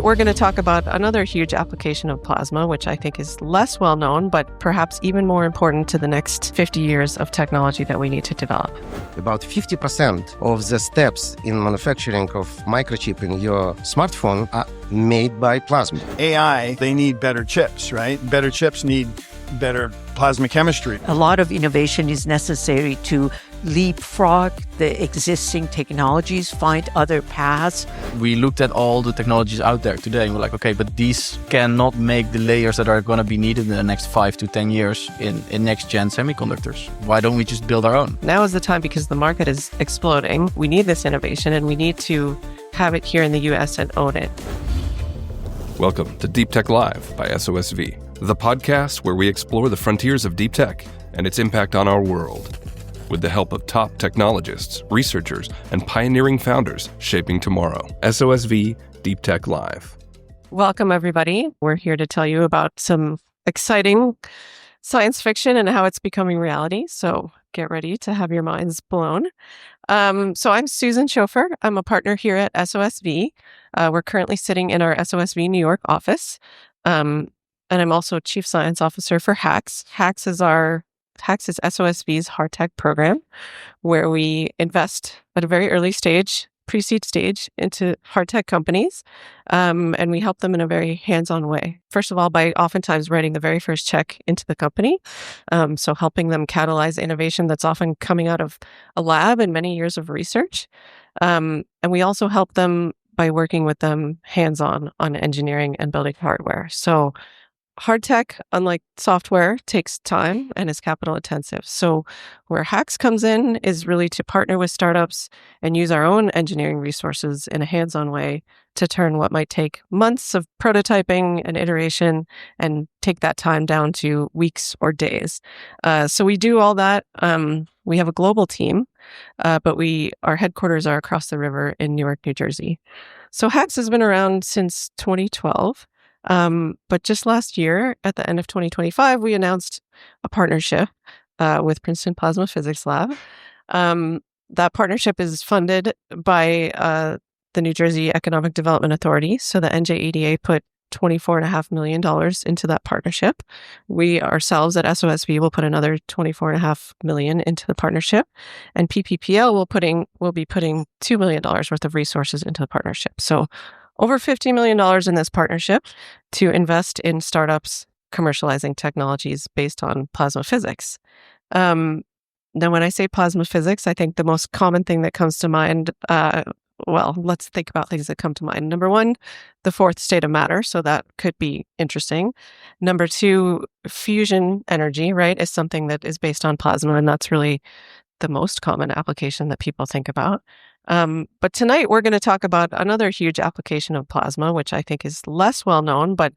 We're going to talk about another huge application of plasma, which I think is less well known, but perhaps even more important to the next 50 years of technology that we need to develop. About 50% of the steps in manufacturing of microchip in your smartphone are made by plasma. AI, they need better chips, right? Better chips need better plasma chemistry. A lot of innovation is necessary to leapfrog the existing technologies, find other paths. We looked at all the technologies out there today and we're like, okay, but these cannot make the layers that are going to be needed in the next 5 to 10 years in next-gen semiconductors. Why don't we just build our own? Now is the time because the market is exploding. We need this innovation and we need to have it here in the US and own it. Welcome to Deep Tech Live by SOSV, the podcast where we explore the frontiers of deep tech and its impact on our world, with the help of top technologists, researchers, and pioneering founders shaping tomorrow. SOSV Deep Tech Live. Welcome, everybody. We're here to tell you about some exciting science fiction and how it's becoming reality. So get ready to have your minds blown. So I'm Susan Schofer. I'm a partner here at SOSV. We're currently sitting in our SOSV New York office. And I'm also Chief Science Officer for HAX. HAX is SOSV's hard tech program, where we invest at a very early stage, pre-seed stage, into hard tech companies, and we help them in a very hands-on way. First of all, by oftentimes writing the very first check into the company, so helping them catalyze innovation that's often coming out of a lab and many years of research. And we also help them by working with them hands-on on engineering and building hardware. So hard tech, unlike software, takes time and is capital intensive. So where HAX comes in is really to partner with startups and use our own engineering resources in a hands-on way to turn what might take months of prototyping and iteration and take that time down to weeks or days. So we do all that. We have a global team, but our headquarters are across the river in Newark, New Jersey. So HAX has been around since 2012. But just last year, at the end of 2025, we announced a partnership with Princeton Plasma Physics Lab. That partnership is funded by the New Jersey Economic Development Authority. So the NJEDA put $24.5 million into that partnership. We ourselves at SOSV will put another $24.5 million into the partnership, and PPPL will be putting $2 million worth of resources into the partnership. So over $50 million in this partnership to invest in startups commercializing technologies based on plasma physics. Now, when I say plasma physics, I think the most common thing that comes to mind, let's think about things that come to mind. Number one, the fourth state of matter. So that could be interesting. Number two, fusion energy, right, is something that is based on plasma, and that's really the most common application that people think about. But tonight we're going to talk about another huge application of plasma, which I think is less well known, but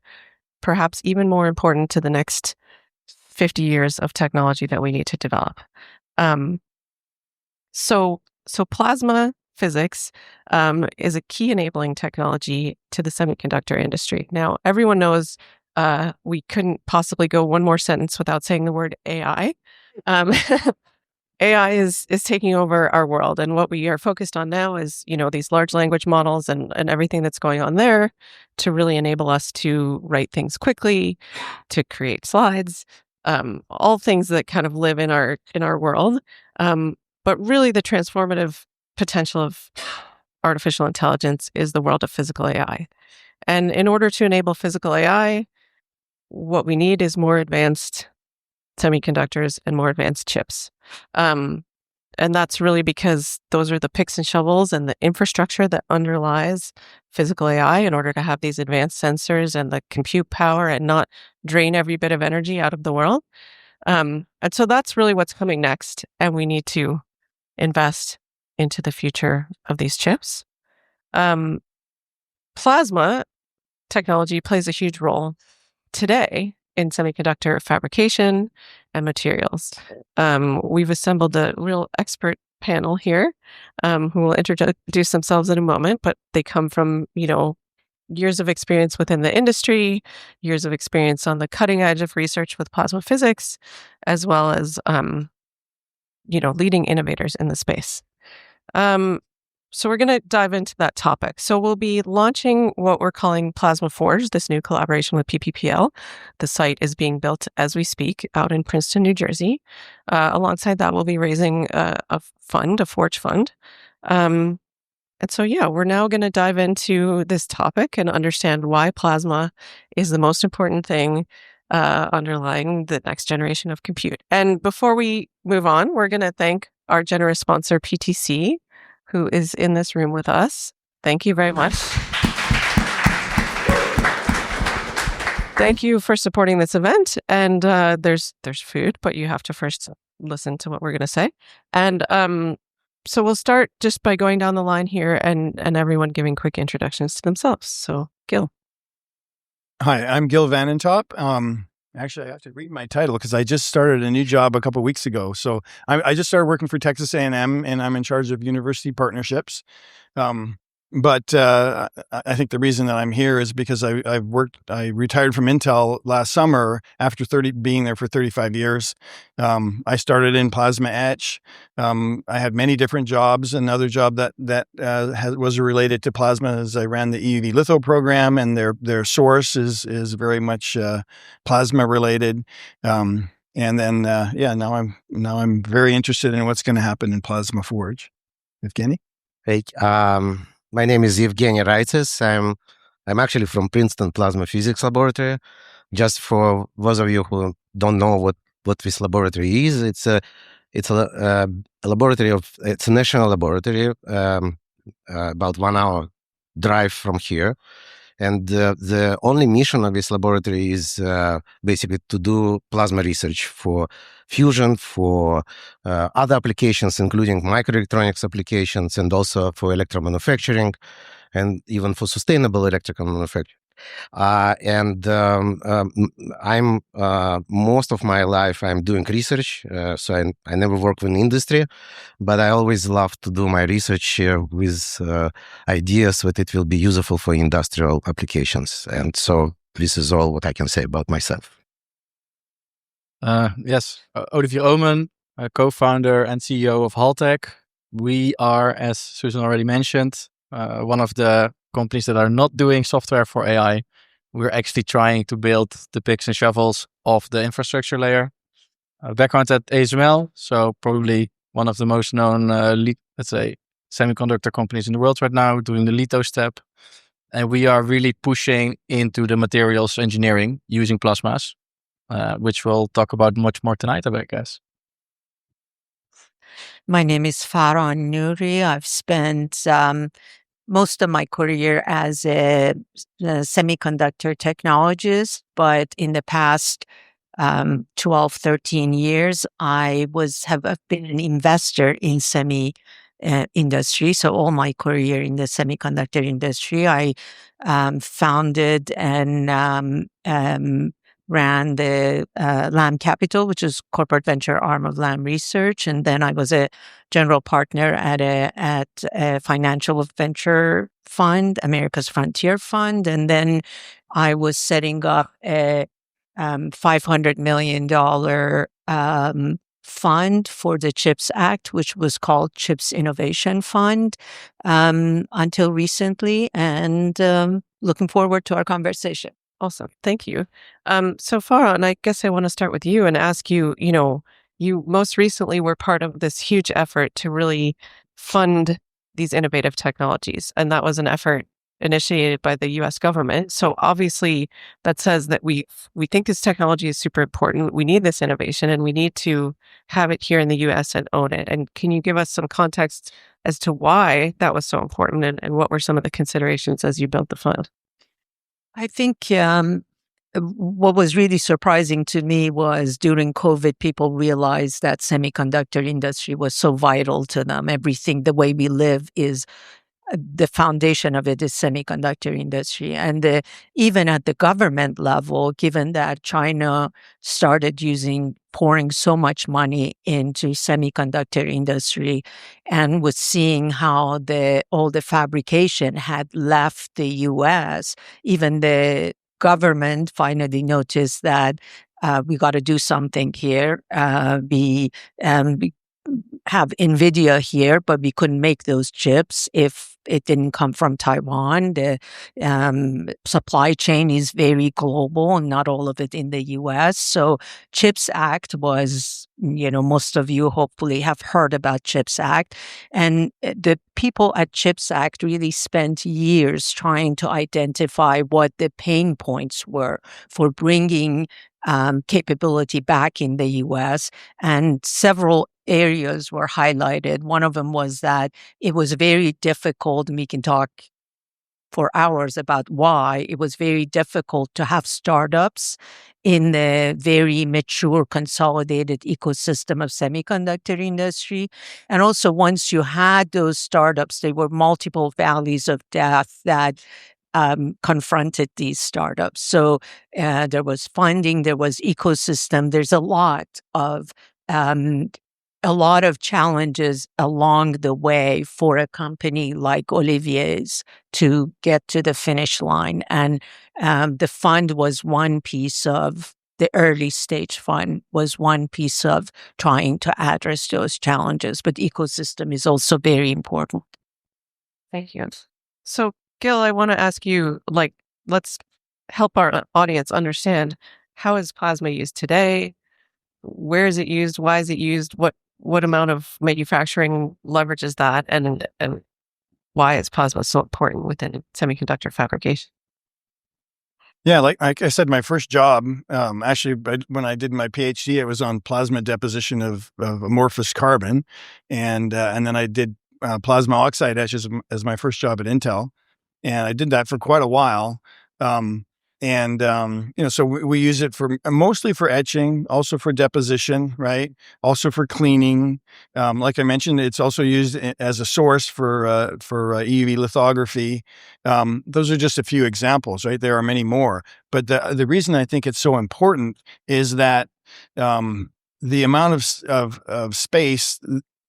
perhaps even more important to the next 50 years of technology that we need to develop. So plasma physics is a key enabling technology to the semiconductor industry. Now, everyone knows we couldn't possibly go one more sentence without saying the word AI. AI is taking over our world, and what we are focused on now is, these large language models and everything that's going on there to really enable us to write things quickly, to create slides, all things that kind of live in our world. But really, the transformative potential of artificial intelligence is the world of physical AI. And in order to enable physical AI, what we need is more advanced semiconductors and more advanced chips. And that's really because those are the picks and shovels and the infrastructure that underlies physical AI in order to have these advanced sensors and the compute power and not drain every bit of energy out of the world. And so that's really what's coming next. And we need to invest into the future of these chips. Plasma technology plays a huge role today in semiconductor fabrication and materials. We've assembled a real expert panel here who will introduce themselves in a moment, but they come from, years of experience within the industry, years of experience on the cutting edge of research with plasma physics, as well as, leading innovators in the space. So we're going to dive into that topic. So we'll be launching what we're calling Plasma Forge, this new collaboration with PPPL. The site is being built as we speak out in Princeton, New Jersey. Alongside that, we'll be raising a Forge fund. And so, we're now going to dive into this topic and understand why plasma is the most important thing underlying the next generation of compute. And before we move on, we're going to thank our generous sponsor, PTC, who is in this room with us. Thank you very much. Thank you for supporting this event. And there's food, but you have to first listen to what we're going to say. And so we'll start just by going down the line here and everyone giving quick introductions to themselves. So, Gil. Hi, I'm Gil Vanentop. Actually, I have to read my title because I just started a new job a couple of weeks ago. So I just started working for Texas A&M, and I'm in charge of university partnerships. But I think the reason that I'm here is because I retired from Intel last summer after being there for 35 years. I started in plasma etch. I had many different jobs. Another job that was related to plasma is I ran the EUV litho program, and their source is very much plasma related. And then now I'm very interested in what's going to happen in Plasma Forge. Evgeny? Hey, my name is Evgeny Raitis. I'm actually from Princeton Plasma Physics Laboratory. Just for those of you who don't know what this laboratory is, it's a laboratory it's a national laboratory, about 1 hour drive from here. And the only mission of this laboratory is basically to do plasma research for fusion, for other applications, including microelectronics applications, and also for electromanufacturing, and even for sustainable electrical manufacturing. I'm most of my life I'm doing research, so I never work in industry, but I always love to do my research with ideas that it will be useful for industrial applications. And so this is all what I can say about myself. Yes, Olivier Omen, co-founder and CEO of Haltech. We are, as Susan already mentioned, one of the companies that are not doing software for AI. We're actually trying to build the picks and shovels of the infrastructure layer. Background at ASML, so probably one of the most known, semiconductor companies in the world right now, doing the litho step. And we are really pushing into the materials engineering using plasmas, which we'll talk about much more tonight, I guess. My name is Farah Nouri. I've spent most of my career as a semiconductor technologist, but in the past 12, 13 years, I've been an investor in semi industry. So all my career in the semiconductor industry, I founded and ran the Lam Capital, which is corporate venture arm of Lam Research, and then I was a general partner at a financial venture fund, America's Frontier Fund, and then I was setting up a $500 million fund for the CHIPS Act, which was called CHIPS Innovation Fund, until recently, and looking forward to our conversation. Awesome. Thank you. So Farah, and I guess I want to start with you and ask you, you most recently were part of this huge effort to really fund these innovative technologies. And that was an effort initiated by the US government. So obviously that says that we think this technology is super important. We need this innovation and we need to have it here in the US and own it. And can you give us some context as to why that was so important and what were some of the considerations as you built the fund? I think what was really surprising to me was during COVID, people realized that semiconductor industry was so vital to them. Everything, the way we live is the foundation of it is semiconductor industry. And even at the government level, given that China started pouring so much money into semiconductor industry and was seeing how all the fabrication had left the US, even the government finally noticed that we got to do something here. have NVIDIA here, but we couldn't make those chips if it didn't come from Taiwan. The supply chain is very global and not all of it in the US. So CHIPS Act was, most of you hopefully have heard about CHIPS Act. And the people at CHIPS Act really spent years trying to identify what the pain points were for bringing capability back in the US. And several areas were highlighted. One of them was that it was very difficult, and we can talk for hours about why it was very difficult to have startups in the very mature, consolidated ecosystem of semiconductor industry. And also, once you had those startups, there were multiple valleys of death that confronted these startups. So there was funding, there was ecosystem. There's a lot of challenges along the way for a company like Olivier's to get to the finish line. And the fund was one piece of the early stage fund was one piece of trying to address those challenges. But ecosystem is also very important. Thank you. So, Gil, I want to ask you, let's help our audience understand, how is plasma used today? Where is it used? Why is it used? What amount of manufacturing leverages that? And why is plasma so important within semiconductor fabrication? Yeah, like I said, my first job, actually, when I did my PhD, it was on plasma deposition of amorphous carbon. And then I did plasma oxide etch as my first job at Intel. And I did that for quite a while. So we use it for mostly for etching, also for deposition, right? Also for cleaning. Like I mentioned, it's also used as a source for EUV lithography. Those are just a few examples, right? There are many more. But the reason I think it's so important is that the amount of space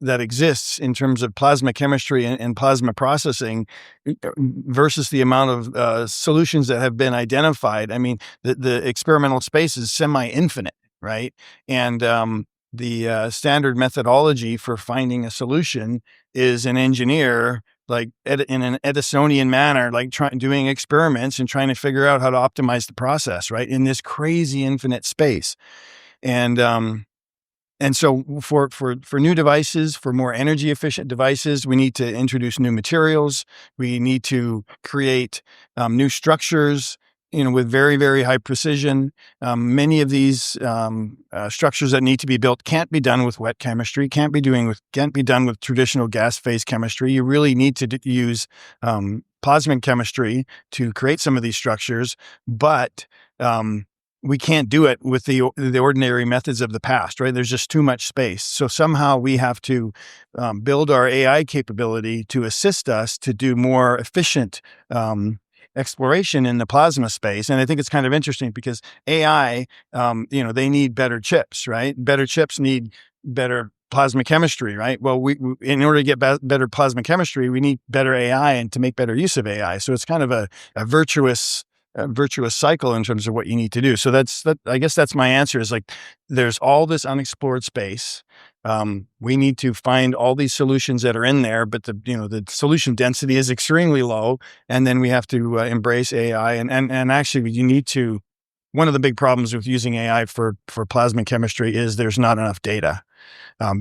that exists in terms of plasma chemistry and plasma processing versus the amount of solutions that have been identified. I mean, the experimental space is semi-infinite, right? And the standard methodology for finding a solution is an engineer, like in an Edisonian manner, like doing experiments and trying to figure out how to optimize the process, right? In this crazy infinite space. And so for new devices, for more energy efficient devices, we need to introduce new materials. We need to create new structures, with very, very high precision. Many of these structures that need to be built can't be done with wet chemistry, can't be done with traditional gas phase chemistry. You really need to use plasma chemistry to create some of these structures, but we can't do it with the ordinary methods of the past, right? There's just too much space. So somehow we have to build our AI capability to assist us to do more efficient exploration in the plasma space. And I think it's kind of interesting because AI, they need better chips, right? Better chips need better plasma chemistry, right? Well, we in order to get better plasma chemistry, we need better AI and to make better use of AI. So it's kind of a virtuous cycle in terms of what you need to do. So I guess that's my answer, is like, there's all this unexplored space. We need to find all these solutions that are in there, but the solution density is extremely low. And then we have to embrace AI. And actually you need to, one of the big problems with using AI for plasma chemistry is there's not enough data.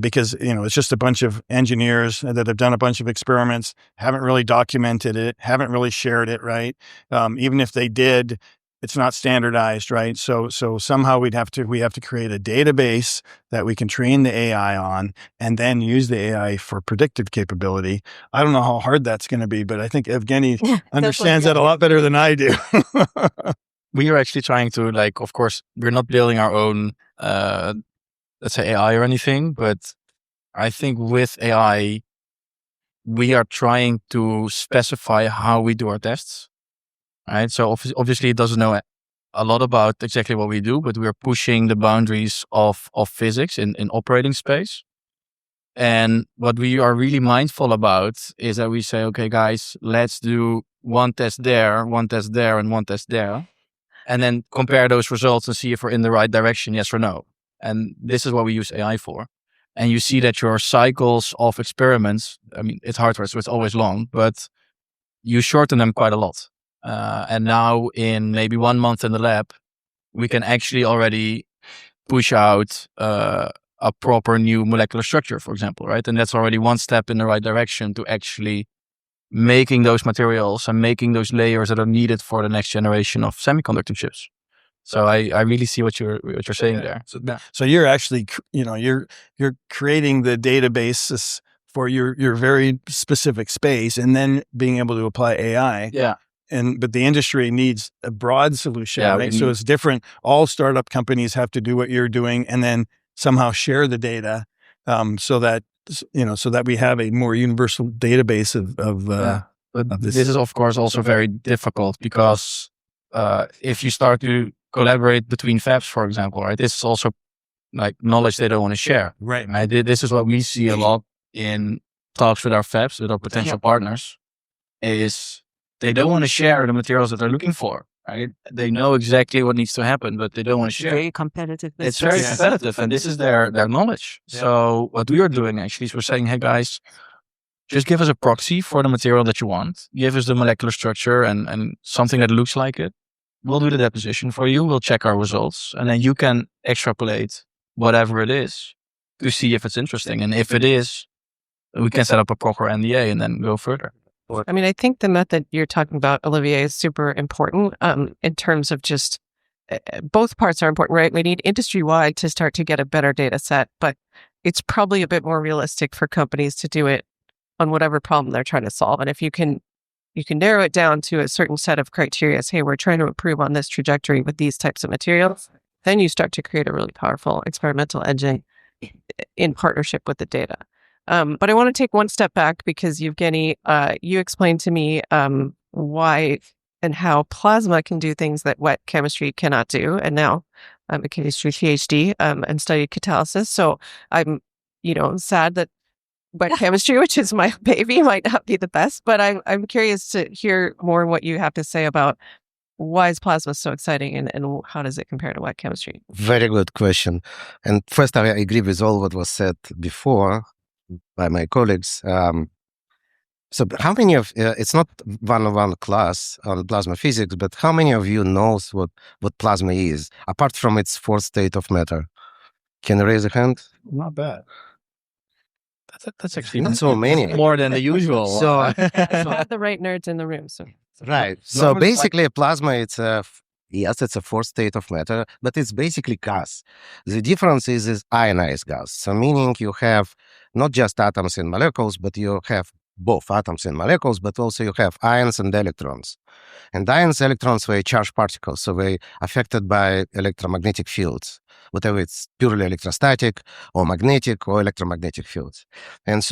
Because, it's just a bunch of engineers that have done a bunch of experiments, haven't really documented it, haven't really shared it, right? Even if they did, it's not standardized, right? So somehow we have to create a database that we can train the AI on and then use the AI for predictive capability. I don't know how hard that's going to be, but I think Evgeny understands that a lot better than I do. We are actually trying to, of course, we're not building our own let's say AI or anything, but I think with AI, we are trying to specify how we do our tests, right? So obviously it doesn't know a lot about exactly what we do, but we're pushing the boundaries of physics in operating space. And what we are really mindful about is that we say, okay, guys, let's do one test there, one test there, and one test there. And then compare those results and see if we're in the right direction, yes or no. And this is what we use AI for. and you see that your cycles of experiments, I mean, it's hardware, so it's always long, but you shorten them quite a lot. And now in maybe 1 month in the lab, we can actually already push out a proper new molecular structure, for example, right? And that's already one step in the right direction to actually making those materials and making those layers that are needed for the next generation of semiconductor chips. So I really see what you're saying there. So you're actually, you're creating the databases for your very specific space, and then being able to apply AI. Yeah. But the industry needs a broad solution, right? So it's different. All startup companies have to do what you're doing, and then somehow share the data, so that we have a more universal database of this. This is of course also very difficult because if you start to collaborate between fabs, for example, right? This is also like knowledge they don't want to share. Right. This is what we see a lot in talks with our fabs, with our potential partners, is they don't want to share the materials that they're looking for, right? They know exactly what needs to happen, but they don't want to share. Very competitive. It's very competitive, and this is their knowledge. Yeah. So what we are doing actually is we're saying, hey guys, just give us a proxy for the material that you want. Give us the molecular structure and something that looks like it. We'll do the deposition for you. We'll check our results, and then you can extrapolate whatever it is to see if it's interesting. And if it is, we can set up a proper NDA and then go further. I mean, I think the method you're talking about, Olivier, is super important in terms of just both parts are important, right? We need industry-wide to start to get a better data set, but it's probably a bit more realistic for companies to do it on whatever problem they're trying to solve. And if you can narrow it down to a certain set of criteria, hey, we're trying to improve on this trajectory with these types of materials, then you start to create a really powerful experimental engine in partnership with the data. But I want to take one step back because Evgeny, you explained to me why and how plasma can do things that wet chemistry cannot do. And now I'm a chemistry PhD and studied catalysis. So I'm, sad that wet chemistry, which is my baby, might not be the best. But I'm curious to hear more what you have to say about why is plasma so exciting and how does it compare to wet chemistry? Very good question. And first, I agree with all what was said before by my colleagues. So how many of, it's not one-on-one class on plasma physics, but how many of you knows what plasma is, apart from its fourth state of matter? Can you raise a hand? Not bad. That's actually not so many. More than the usual. So I have the right nerds in the room. So right. So basically, plasma, it's a fourth state of matter, but it's basically gas. The difference is ionized gas. So meaning you have not just atoms and molecules, but you have both atoms and molecules, but also you have ions and electrons. And ions, electrons were charged particles, so they're affected by electromagnetic fields, whatever it's purely electrostatic or magnetic or electromagnetic fields. And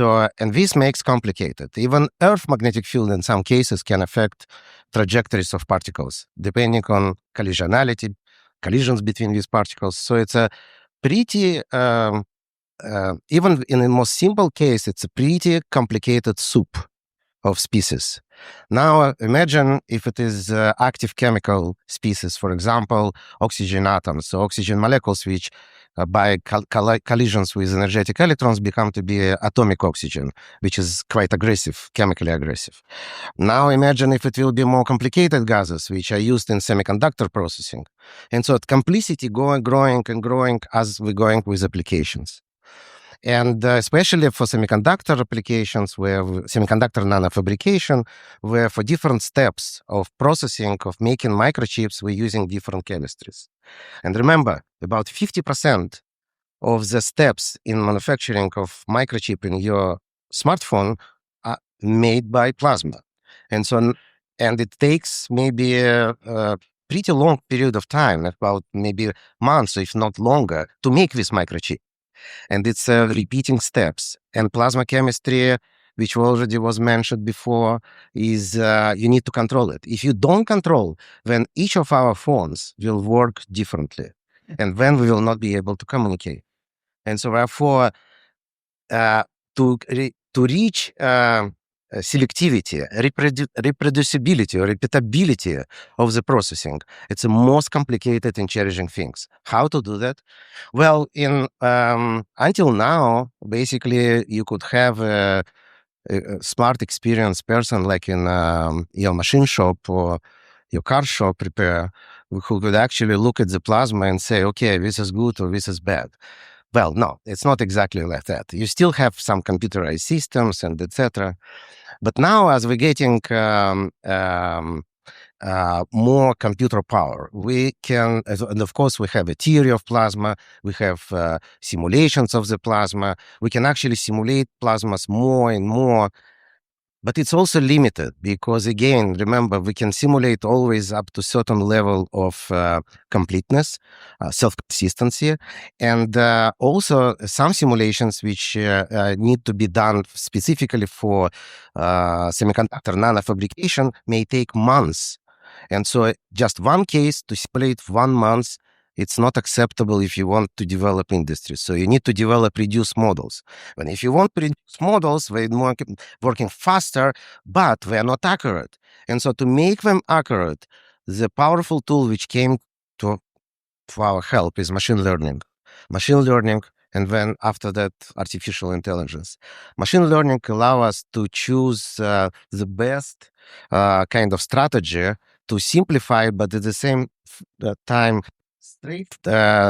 this makes complicated. Even Earth magnetic field in some cases can affect trajectories of particles, depending on collisions between these particles. So it's a pretty, even in the most simple case, it's a pretty complicated soup of species. Now, imagine if it is active chemical species, for example, oxygen atoms, so oxygen molecules, which by collisions with energetic electrons become to be atomic oxygen, which is quite aggressive, chemically aggressive. Now, imagine if it will be more complicated gases, which are used in semiconductor processing. And so complexity growing and growing as we're going with applications. And especially for semiconductor applications, where semiconductor nanofabrication, where for different steps of processing, of making microchips, we're using different chemistries. And remember, about 50% of the steps in manufacturing of microchip in your smartphone are made by plasma. And it takes maybe a pretty long period of time, about maybe months, if not longer, to make this microchip. And it's repeating steps. And plasma chemistry, which already was mentioned before, is you need to control it. If you don't control, then each of our phones will work differently. And then we will not be able to communicate. And so therefore, to reach selectivity, reproducibility, or repeatability of the processing. It's the most complicated and challenging things. How to do that? Well, in until now, basically, you could have a smart, experienced person like in your machine shop or your car shop repair, who could actually look at the plasma and say, okay, this is good or this is bad. Well, no, it's not exactly like that. You still have some computerized systems and etc. But now, as we're getting more computer power, we can, and of course, we have a theory of plasma, we have simulations of the plasma, we can actually simulate plasmas more and more. But it's also limited because, again, remember, we can simulate always up to certain level of completeness, self-consistency, and also some simulations which need to be done specifically for semiconductor nanofabrication may take months. And so just one case to simulate 1 month, it's not acceptable if you want to develop industry. So you need to develop reduced models. And if you want reduced models, they're working faster, but they're not accurate. And so to make them accurate, the powerful tool which came to our help is machine learning. Machine learning, and then after that, artificial intelligence. Machine learning allows us to choose the best kind of strategy to simplify, but at the same time,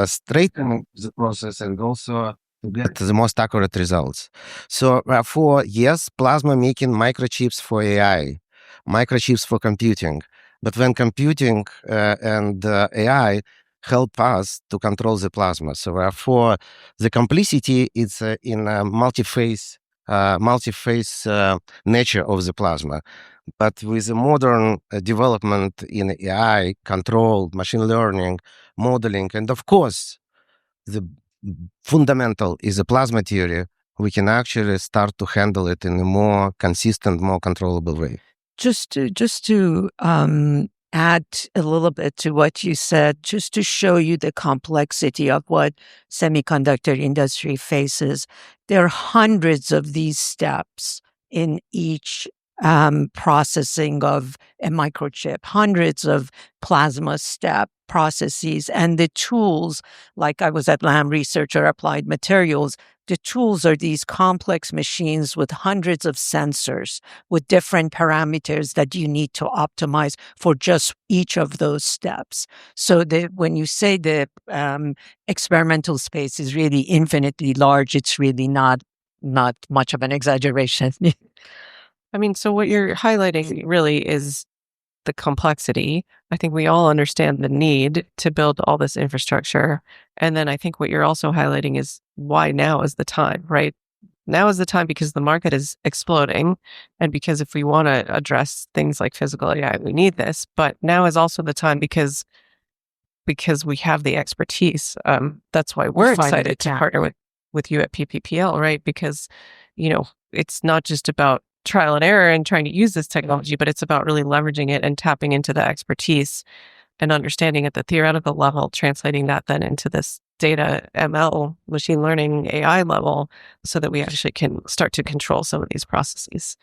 straighten the process and also to get the most accurate results. So yes, plasma making microchips for AI, microchips for computing. But when computing and AI help us to control the plasma. So therefore, the complicity is in a multi-phase nature of the plasma. But with the modern development in AI, control, machine learning, modeling, and of course, the fundamental is the plasma theory, we can actually start to handle it in a more consistent, more controllable way. Just to add a little bit to what you said, just to show you the complexity of what semiconductor industry faces. There are hundreds of these steps in each processing of a microchip, hundreds of plasma step processes, and the tools, like I was at Lam Research or Applied Materials, the tools are these complex machines with hundreds of sensors with different parameters that you need to optimize for just each of those steps. So when you say the experimental space is really infinitely large, it's really not much of an exaggeration. I mean, so what you're highlighting really is the complexity. I think we all understand the need to build all this infrastructure. And then I think what you're also highlighting is why now is the time, right? Now is the time because the market is exploding. And because if we want to address things like physical AI, we need this. But now is also the time because we have the expertise. That's why we're excited to partner with you at PPPL, right? Because, it's not just about trial and error and trying to use this technology, but it's about really leveraging it and tapping into the expertise and understanding at the theoretical level, translating that then into this data ML, machine learning, AI level, so that we actually can start to control some of these processes.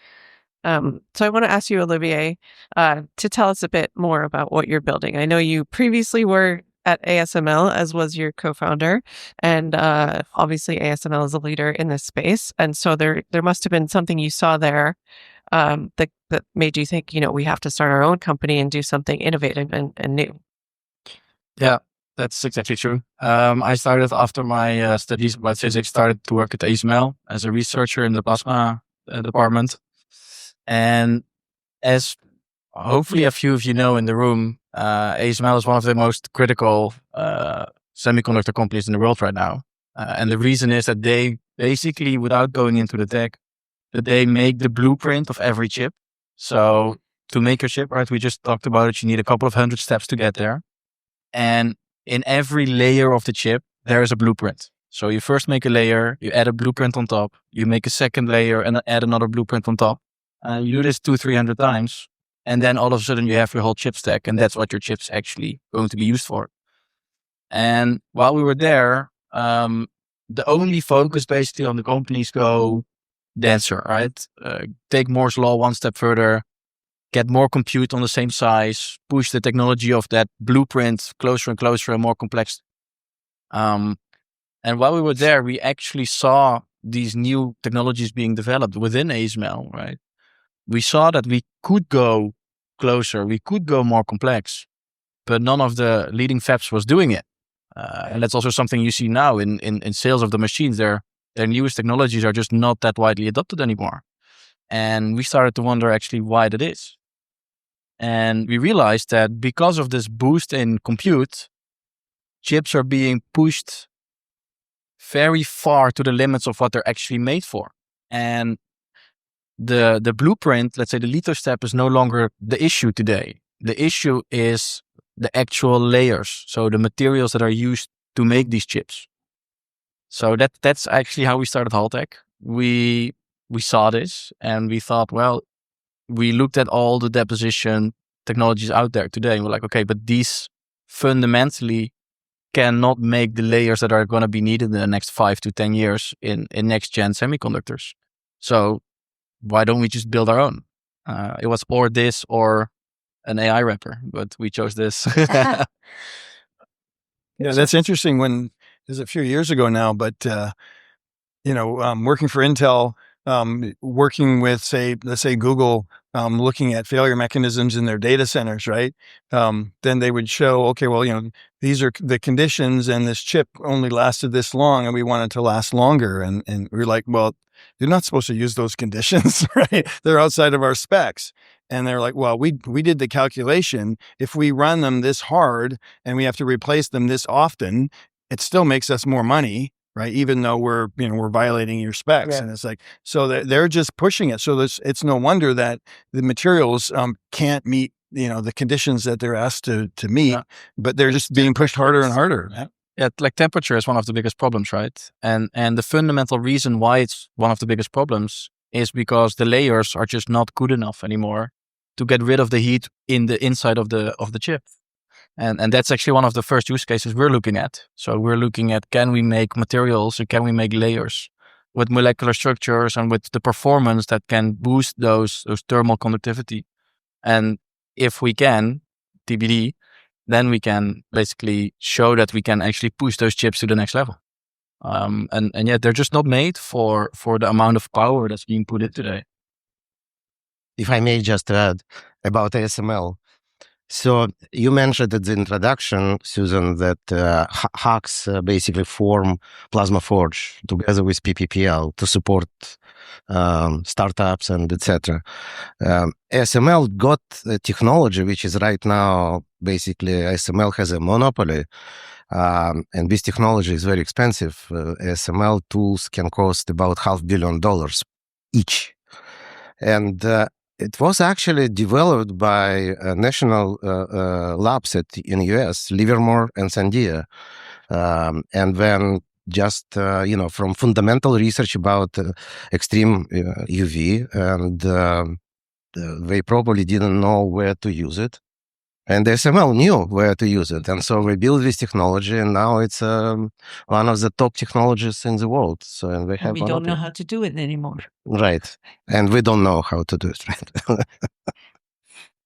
So I want to ask you, Olivier, to tell us a bit more about what you're building. I know you previously were at ASML, as was your co-founder, and obviously ASML is a leader in this space, and so there must have been something you saw there that made you think, we have to start our own company and do something innovative and new. Yeah, that's exactly true. I started after my studies about physics, started to work at ASML as a researcher in the plasma department, and as hopefully a few of you know in the room, ASML is one of the most critical semiconductor companies in the world right now. And the reason is that they basically, without going into the tech, that they make the blueprint of every chip. So to make your chip, right, we just talked about it, you need a couple of 100 steps to get there. And in every layer of the chip, there is a blueprint. So you first make a layer, you add a blueprint on top, you make a second layer and add another blueprint on top. You do this 200-300 times. And then all of a sudden you have your whole chip stack, and that's what your chip's actually going to be used for. And while we were there, the only focus basically on the companies go, denser, right? Take Moore's law one step further, get more compute on the same size, push the technology of that blueprint closer and closer and more complex. And while we were there, we actually saw these new technologies being developed within ASML, right? We saw that we could go closer, we could go more complex, but none of the leading fabs was doing it. And that's also something you see now in sales of the machines. Their newest technologies are just not that widely adopted anymore. And we started to wonder actually why that is. And we realized that because of this boost in compute, chips are being pushed very far to the limits of what they're actually made for. And the blueprint, let's say the litho step, is no longer the issue today. The issue is the actual layers, so the materials that are used to make these chips. So that's actually how we started Haltech. We saw this and we thought, well, we looked at all the deposition technologies out there today and we're like, okay, but these fundamentally cannot make the layers that are going to be needed in the next 5 to 10 years in next gen semiconductors. So why don't we just build our own? It was or this or an AI wrapper, but we chose this. Yeah, that's interesting. When it was a few years ago now, but working for Intel, working with let's say Google, looking at failure mechanisms in their data centers, right? Then they would show, okay, well, these are the conditions and this chip only lasted this long and we want it to last longer. And we're like, well, you're not supposed to use those conditions, right? They're outside of our specs. And they're like, well, we did the calculation. If we run them this hard and we have to replace them this often, it still makes us more money, right? Even though we're violating your specs. Yeah. And it's like, so they're just pushing it. So it's no wonder that the materials can't meet, the conditions that they're asked to meet, but they're just being pushed harder and harder. Yeah, like temperature is one of the biggest problems, right? And the fundamental reason why it's one of the biggest problems is because the layers are just not good enough anymore to get rid of the heat in the inside of the chip. And that's actually one of the first use cases we're looking at. So we're looking at, can we make materials or can we make layers with molecular structures and with the performance that can boost those thermal conductivity? And if we can, TBD, then we can basically show that we can actually push those chips to the next level. And yet they're just not made for the amount of power that's being put in today. If I may just add about ASML. So you mentioned at the introduction, Susan, that hacks basically form Plasma Forge together with PPPL to support startups and etc. ASML got a technology which is right now, basically ASML has a monopoly, and this technology is very expensive. ASML tools can cost about $500 million each. And it was actually developed by national labs in US, Livermore and Sandia. And then just, from fundamental research about extreme UV, and they probably didn't know where to use it. And SML knew where to use it. And so we built this technology, and now it's one of the top technologies in the world. So and we don't know how to do it anymore. Right. And we don't know how to do it, right?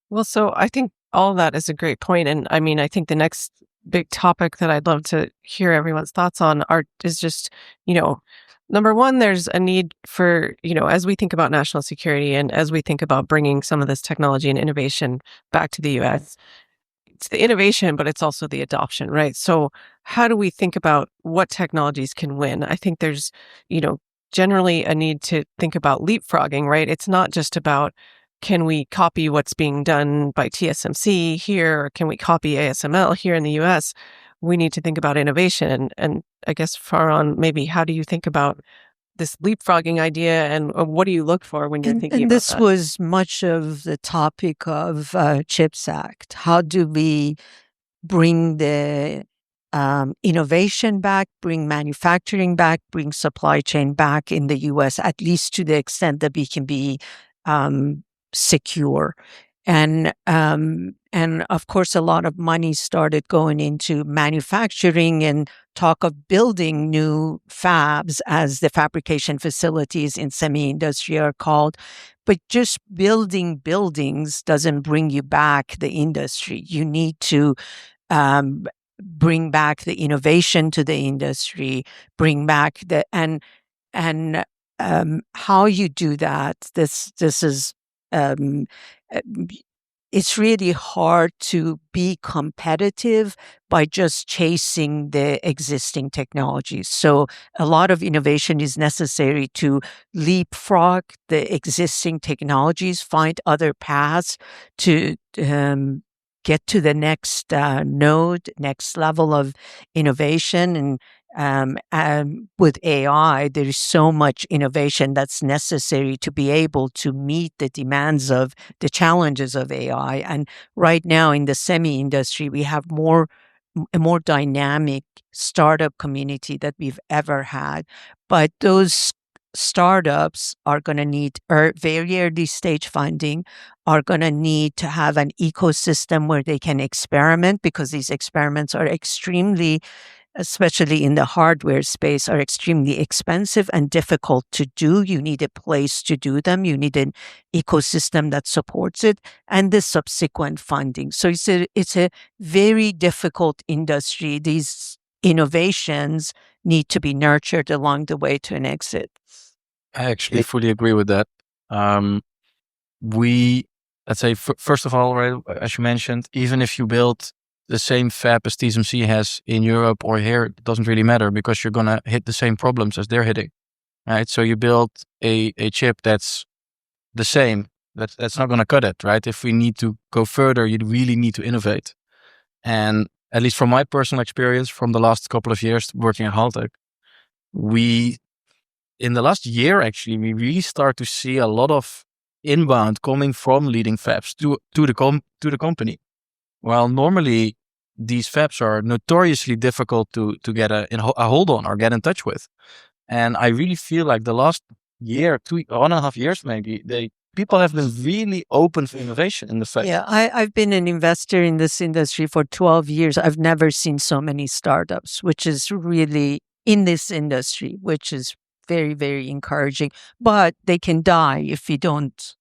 Well, so I think all of that is a great point. And I mean, I think the next big topic that I'd love to hear everyone's thoughts on is just, number one, there's a need for, as we think about national security and as we think about bringing some of this technology and innovation back to the US, it's the innovation, but it's also the adoption, right? So how do we think about what technologies can win? I think there's, generally a need to think about leapfrogging, right? It's not just about, can we copy what's being done by TSMC here, or can we copy ASML here in the US? We need to think about innovation. And I guess, Farhan, maybe how do you think about this leapfrogging idea, and what do you look for when you're thinking about this that? This was much of the topic of CHIPS Act. How do we bring the innovation back, bring manufacturing back, bring supply chain back in the US, at least to the extent that we can be secure? And of course, a lot of money started going into manufacturing and talk of building new fabs, as the fabrication facilities in semi-industry are called. But just building buildings doesn't bring you back the industry. You need to bring back the innovation to the industry, bring back the and how you do that. This is um, uh, it's really hard to be competitive by just chasing the existing technologies. So a lot of innovation is necessary to leapfrog the existing technologies, find other paths to get to the next node, next level of innovation. And with AI, there is so much innovation that's necessary to be able to meet the demands of the challenges of AI. And right now in the semi industry, we have a more dynamic startup community that we've ever had. But those startups are going to need very early stage funding, are going to need to have an ecosystem where they can experiment, because these experiments are extremely, especially in the hardware space, are extremely expensive and difficult to do. You need a place to do them. You need an ecosystem that supports it, and the subsequent funding. So it's a very difficult industry. These innovations need to be nurtured along the way to an exit. I actually fully agree with that. Let's say, first of all, right, as you mentioned, even if you build the same fab as TSMC has in Europe or here, it doesn't really matter, because you're going to hit the same problems as they're hitting, right? So you build a chip that's the same. That's not going to cut it, right? If we need to go further, you really need to innovate. And at least from my personal experience from the last couple of years working at Haltech, in the last year, actually, we really start to see a lot of inbound coming from leading fabs to the company. Well, normally these fabs are notoriously difficult to get a hold on or get in touch with. And I really feel like the last year, 1.5 years maybe, people have been really open for innovation in the fab. Yeah, I've been an investor in this industry for 12 years. I've never seen so many startups, which is really in this industry, which is very, very encouraging. But they can die if you don't.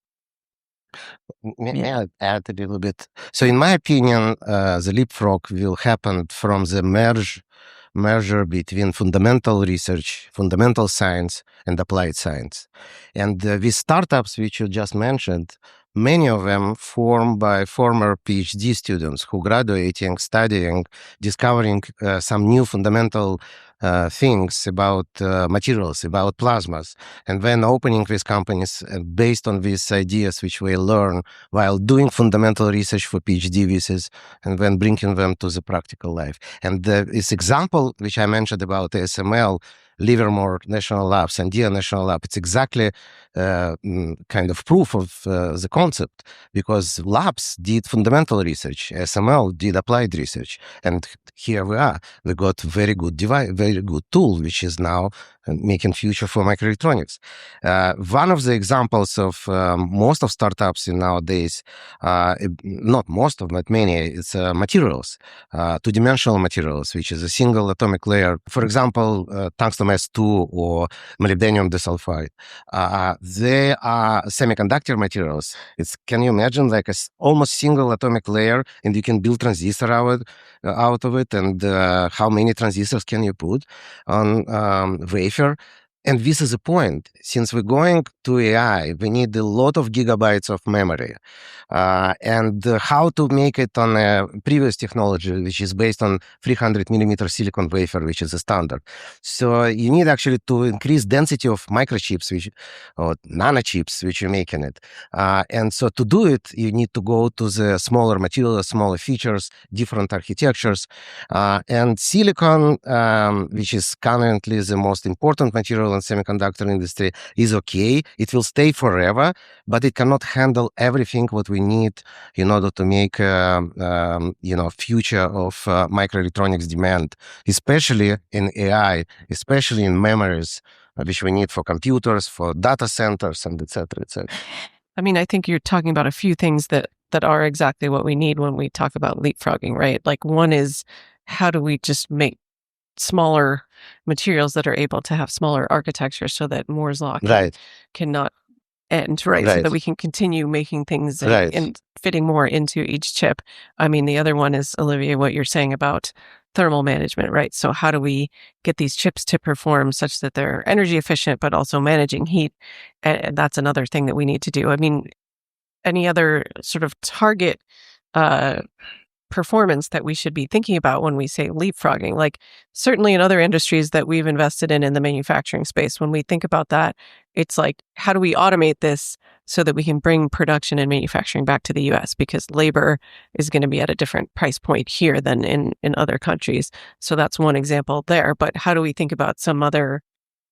May I add a little bit? So in my opinion, the leapfrog will happen from the merger between fundamental research, fundamental science, and applied science. And with startups, which you just mentioned, many of them formed by former PhD students who graduating, studying, discovering some new fundamental things about materials, about plasmas, and then opening these companies based on these ideas which we learn while doing fundamental research for PhD visas, and then bringing them to the practical life. And this example which I mentioned about ASML, Livermore National Lab, Sandia National Lab, it's exactly kind of proof of the concept, because labs did fundamental research, ASML did applied research, and here we are. We got very good device, very good tool, which is now making future for microelectronics. One of the examples of most of startups in nowadays, not most of, but many, it's materials, two-dimensional materials, which is a single atomic layer. For example, tungsten S2 or molybdenum disulfide. They are semiconductor materials. Can you imagine, like a almost single atomic layer, and you can build transistor out of it, and how many transistors can you put on wafer? And this is the point. Since we're going to AI, we need a lot of gigabytes of memory. And how to make it on a previous technology, which is based on 300 millimeter silicon wafer, which is a standard. So you need actually to increase density of microchips, or nanochips, which you're making it. And so to do it, you need to go to the smaller materials, smaller features, different architectures. And silicon, which is currently the most important material in semiconductor industry, is okay. It will stay forever, but it cannot handle everything what we need in order to make future of microelectronics demand, especially in AI, especially in memories, which we need for computers, for data centers, and et cetera, et cetera. I mean, I think you're talking about a few things that that are exactly what we need when we talk about leapfrogging, right? Like one is, how do we just make smaller materials that are able to have smaller architecture so that Moore's law cannot end, right? So that we can continue making things and fitting more into each chip. I mean, the other one is, Olivier, what you're saying about thermal management, right? So how do we get these chips to perform such that they're energy efficient, but also managing heat? And that's another thing that we need to do. I mean, any other sort of target performance that we should be thinking about when we say leapfrogging? Like certainly in other industries that we've invested in the manufacturing space, when we think about that, it's like, how do we automate this so that we can bring production and manufacturing back to the US? Because labor is going to be at a different price point here than in other countries. So that's one example there. But how do we think about some other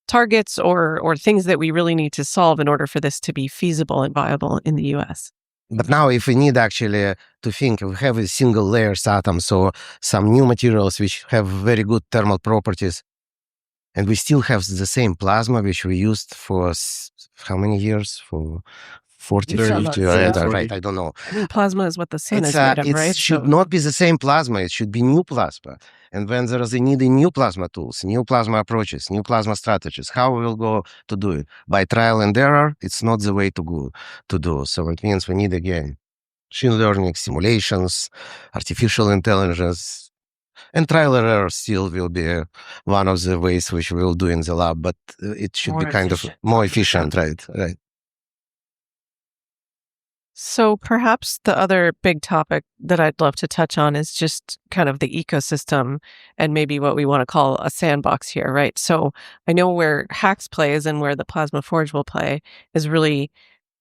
targets or things that we really need to solve in order for this to be feasible and viable in the US? But now if we need actually to think, we have a single layers atoms or some new materials which have very good thermal properties, and we still have the same plasma which we used for how many years? For 40, 50, right? I don't know. I mean, plasma is what the sun is made of, right? It should not be the same plasma. It should be new plasma. And when there is a need in new plasma tools, new plasma approaches, new plasma strategies, how we will go to do it? By trial and error, it's not the way to go to do. So it means we need, again, machine learning, simulations, artificial intelligence, and trial and error still will be one of the ways which we will do in the lab, but it should be kind of more efficient, right? So perhaps the other big topic that I'd love to touch on is just kind of the ecosystem and maybe what we want to call a sandbox here, right? So I know where HAX plays and where the Plasma Forge will play is really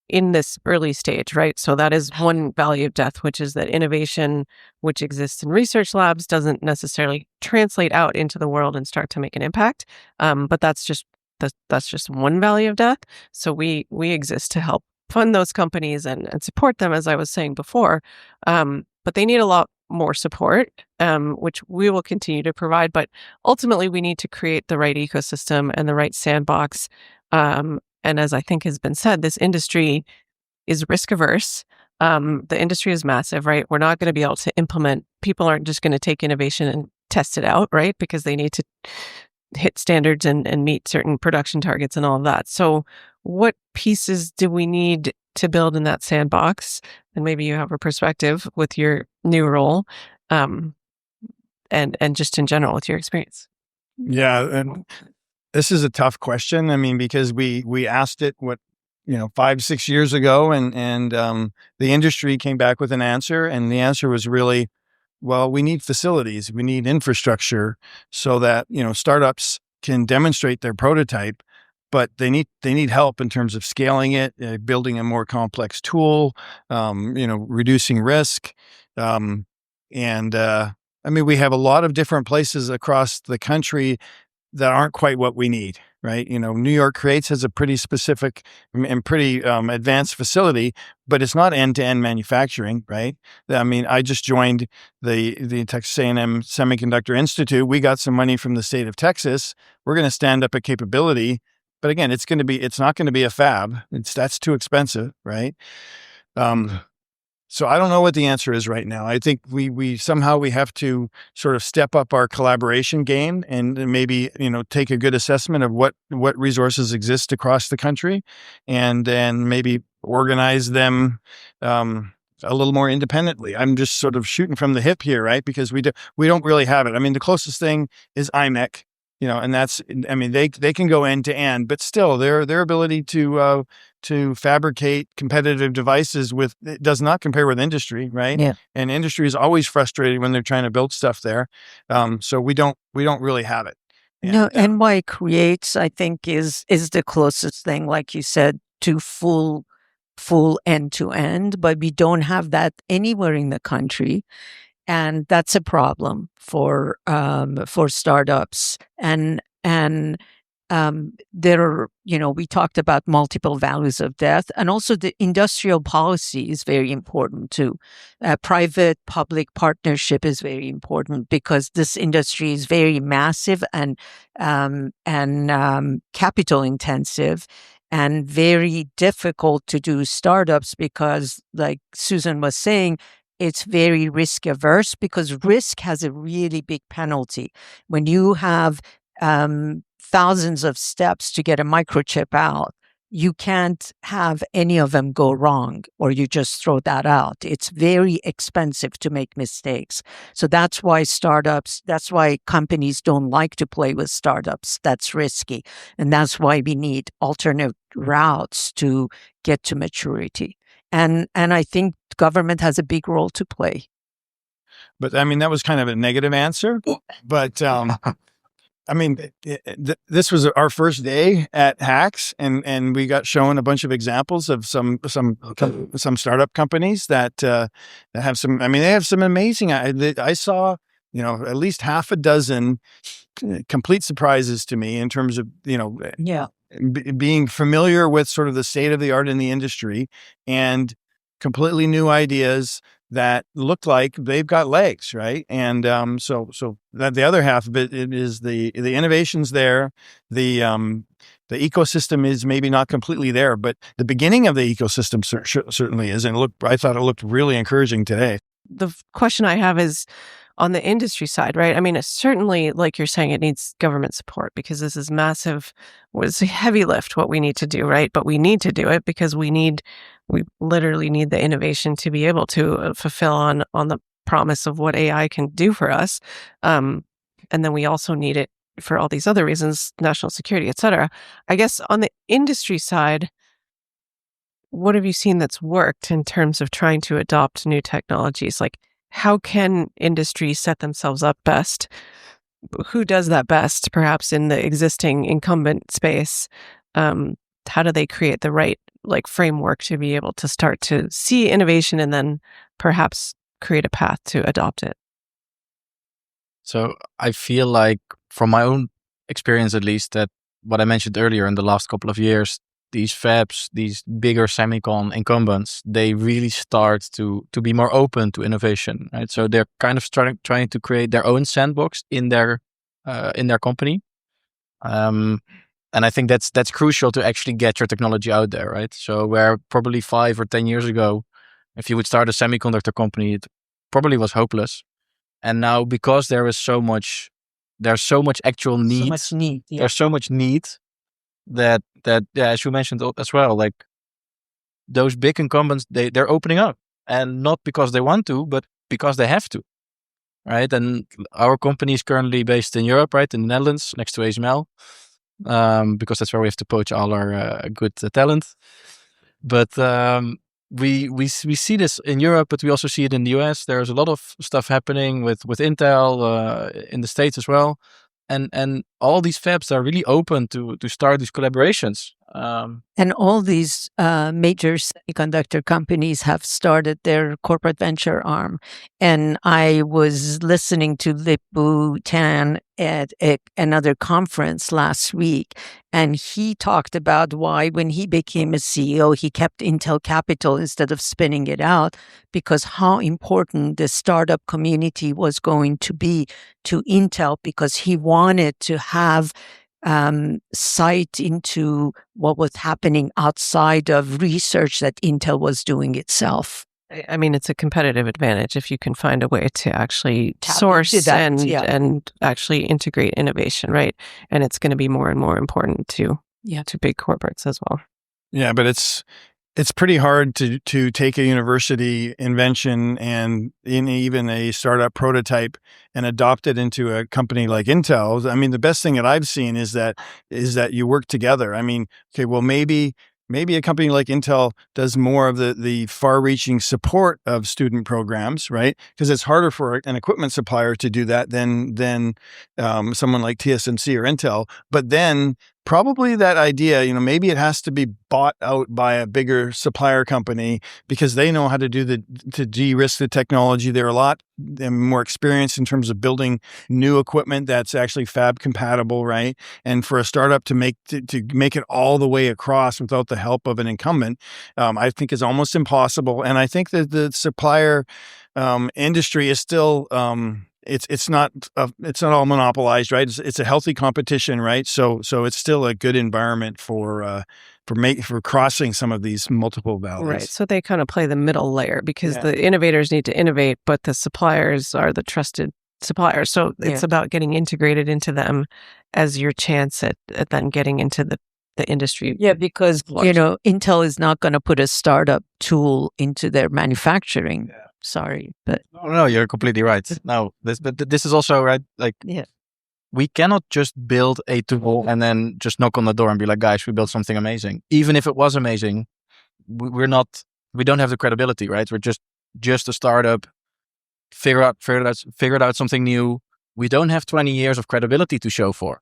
in this early stage, right? So that is one valley of death, which is that innovation which exists in research labs doesn't necessarily translate out into the world and start to make an impact. But that's just one valley of death. So we exist to help fund those companies and support them, as I was saying before. But they need a lot more support, which we will continue to provide. But ultimately, we need to create the right ecosystem and the right sandbox. And as I think has been said, this industry is risk averse. The industry is massive, right? We're not going to be able to implement. People aren't just going to take innovation and test it out, right? Because they need to hit standards and meet certain production targets and all of that. So what pieces do we need to build in that sandbox? And maybe you have a perspective with your new role, and just in general with your experience. Yeah, and this is a tough question. I mean, because we asked it 5-6 years ago, and the industry came back with an answer, and the answer was really, well, we need facilities, we need infrastructure so that, startups can demonstrate their prototype, but they need help in terms of scaling it, building a more complex tool, reducing risk. I mean, we have a lot of different places across the country that aren't quite what we need, right? New York Creates has a pretty specific and pretty advanced facility, but it's not end-to-end manufacturing, right? I mean, I just joined the Texas A&M Semiconductor Institute. We got some money from the state of Texas. We're going to stand up a capability, but again, it's not going to be a fab. That's too expensive, right? So I don't know what the answer is right now. I think we somehow have to sort of step up our collaboration game and maybe, take a good assessment of what resources exist across the country, and then maybe organize them a little more independently. I'm just sort of shooting from the hip here, right? Because we don't really have it. I mean, the closest thing is IMEC, and that's, I mean, they can go end to end, but still their ability to fabricate competitive devices it does not compare with industry, right? Yeah. And industry is always frustrated when they're trying to build stuff there. So we don't really have it. And, NY Creates, I think, is the closest thing, like you said, to full end to end, but we don't have that anywhere in the country. And that's a problem for startups. And there are, we talked about multiple values of death, and also the industrial policy is very important too. Private-public partnership is very important because this industry is very massive and capital intensive. and very difficult to do startups because, like Susan was saying, it's very risk averse because risk has a really big penalty. When you have thousands of steps to get a microchip out, you can't have any of them go wrong or you just throw that out. It's very expensive to make mistakes. So that's why companies don't like to play with startups. That's risky. And that's why we need alternate routes to get to maturity. And I think government has a big role to play. But I mean, that was kind of a negative answer. But I mean, this was our first day at Hacks, and we got shown a bunch of examples of some startup companies that have some. I mean, they have some amazing. I saw, at least half a dozen complete surprises to me in terms of being familiar with sort of the state of the art in the industry and completely new ideas that look like they've got legs, right? And so that the other half of it is the innovations there. The ecosystem is maybe not completely there, but the beginning of the ecosystem certainly is. And I thought it looked really encouraging today. The question I have is on the industry side, right? I mean, it's certainly, like you're saying, it needs government support because this is massive. It's a heavy lift what we need to do, right? But we need to do it because we literally need the innovation to be able to fulfill on the promise of what AI can do for us. And then we also need it for all these other reasons, national security, et cetera. I guess on the industry side, what have you seen that's worked in terms of trying to adopt new technologies? Like, how can industry set themselves up best? Who does that best, perhaps in the existing incumbent space? How do they create the right framework to be able to start to see innovation and then perhaps create a path to adopt it? So I feel like, from my own experience at least, that what I mentioned earlier in the last couple of years, these fabs, these bigger semicon incumbents, they really start to be more open to innovation, right? So they're kind of trying to create their own sandbox in their company. And I think that's crucial to actually get your technology out there, right? So where probably 5 or 10 years ago, if you would start a semiconductor company, it probably was hopeless. And now, because there's so much actual need, there's so much need that as you mentioned as well, like those big incumbents, they're opening up, and not because they want to, but because they have to, right? And our company is currently based in Europe, right, in the Netherlands, next to ASML, because that's where we have to poach all our good talent. But we see this in Europe, but we also see it in the US. There's a lot of stuff happening with Intel in the States as well. And all these fabs are really open to start these collaborations. And all these major semiconductor companies have started their corporate venture arm. And I was listening to Lip-Bu Tan at another conference last week, and he talked about why, when he became a CEO, he kept Intel Capital instead of spinning it out, because how important the startup community was going to be to Intel, because he wanted to have sight into what was happening outside of research that Intel was doing itself. I mean, it's a competitive advantage if you can find a way to actually source and actually integrate innovation, right? And it's going to be more and more important to big corporates as well. Yeah, but it's pretty hard to take a university invention and even a startup prototype and adopt it into a company like Intel. I mean, the best thing that I've seen is that you work together. I mean, okay, well, maybe a company like Intel does more of the far-reaching support of student programs, right? Because it's harder for an equipment supplier to do that than someone like TSMC or Intel. But then probably that idea, maybe it has to be bought out by a bigger supplier company because they know how to to de-risk the technology. They're a lot more experienced in terms of building new equipment that's actually fab compatible, right? And for a startup to make it all the way across without the help of an incumbent, I think is almost impossible. And I think that the supplier industry is still it's not all monopolized, right? It's a healthy competition, right? So it's still a good environment for crossing some of these multiple valleys. Right. So they kind of play the middle layer because the innovators need to innovate, but the suppliers are the trusted suppliers. So it's about getting integrated into them as your chance at then getting into the industry. Yeah, because, Intel is not going to put a startup tool into their manufacturing. Yeah. Sorry, but No, you're completely right. Now, this is also right. Like, we cannot just build a tool and then just knock on the door and be like, guys, we built something amazing. Even if it was amazing, we don't have the credibility, right? We're just a startup, figured out something new. We don't have 20 years of credibility to show for.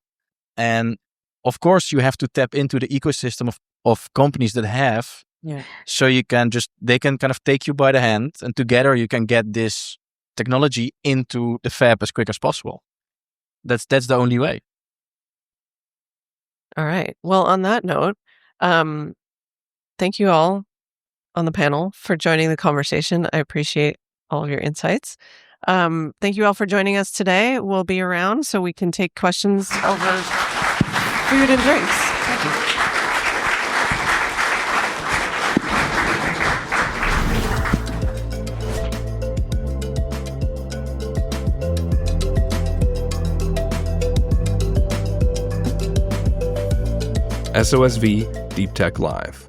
And of course, you have to tap into the ecosystem of companies that have. Yeah. So they can kind of take you by the hand, and together you can get this technology into the fab as quick as possible. That's the only way. All right. Well, on that note, thank you all on the panel for joining the conversation. I appreciate all of your insights. Thank you all for joining us today. We'll be around so we can take questions over food and drinks. Thank you. SOSV Deep Tech Live.